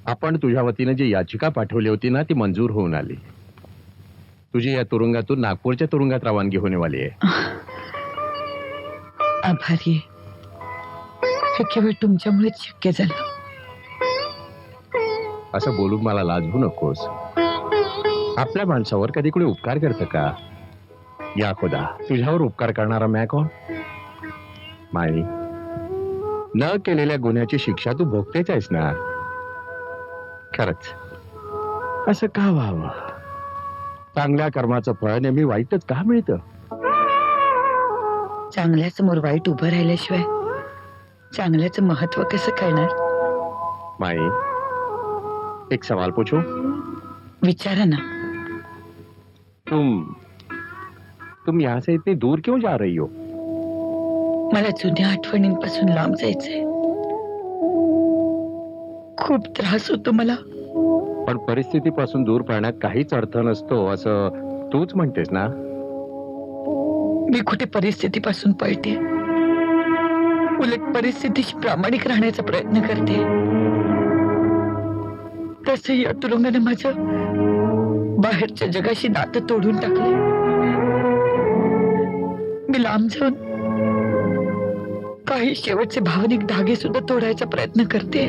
आपण तुझ्या वतीने जी याचिका पाठवली होती ना ती मंजूर होऊन आली. तुझी या तुरुंगातून नागपूरच्या तुरुंगात रवानगी होने वाली आहे. आभारी आहे. हे केवळ तुमच्यामुळेच शक्य झालं. असं बोलून मला लाजवू नकोस. आपल्या माणसावर कधी कुणी उपकार करतं का? या खुदा, तुझ्यावर उपकार करणारा मैं कोण? माई, न केलेल्या गुन्ह्याची शिक्षा तू भोगतेच आहेस ना. खरंच असं का व्हावं? चांगल्या कर्माचं फळ नेहमी वाईटच का मिळतं? चांगल्यासमोर वाईट उभं राहिल्याशिवाय चांगल्याचं महत्व कसं कळणार? माई, एक सवाल पूछूं? विचारा ना. तुम यहाँ से इतनी दूर क्यों जा रही हो? मला जुन्या आठवणींपासून लांब जायचंय. खूप त्रास होतो मला. पण परिस्थितीपासून दूर पळण्यात काहीच अर्थ नसतो असं तूच म्हणतेस ना. मी कुठे परिस्थितीपासून पळते? उलट परिस्थितीशी प्रामाणिक राहण्याचा प्रयत्न करते. तसंही या तुरुंगाने माझं बाहेरच्या जगाशी नातं तोडून टाकले. मी लांब जाऊन काही शेवटचे भावनिक धागे सुद्धा तोडायचा प्रयत्न करते.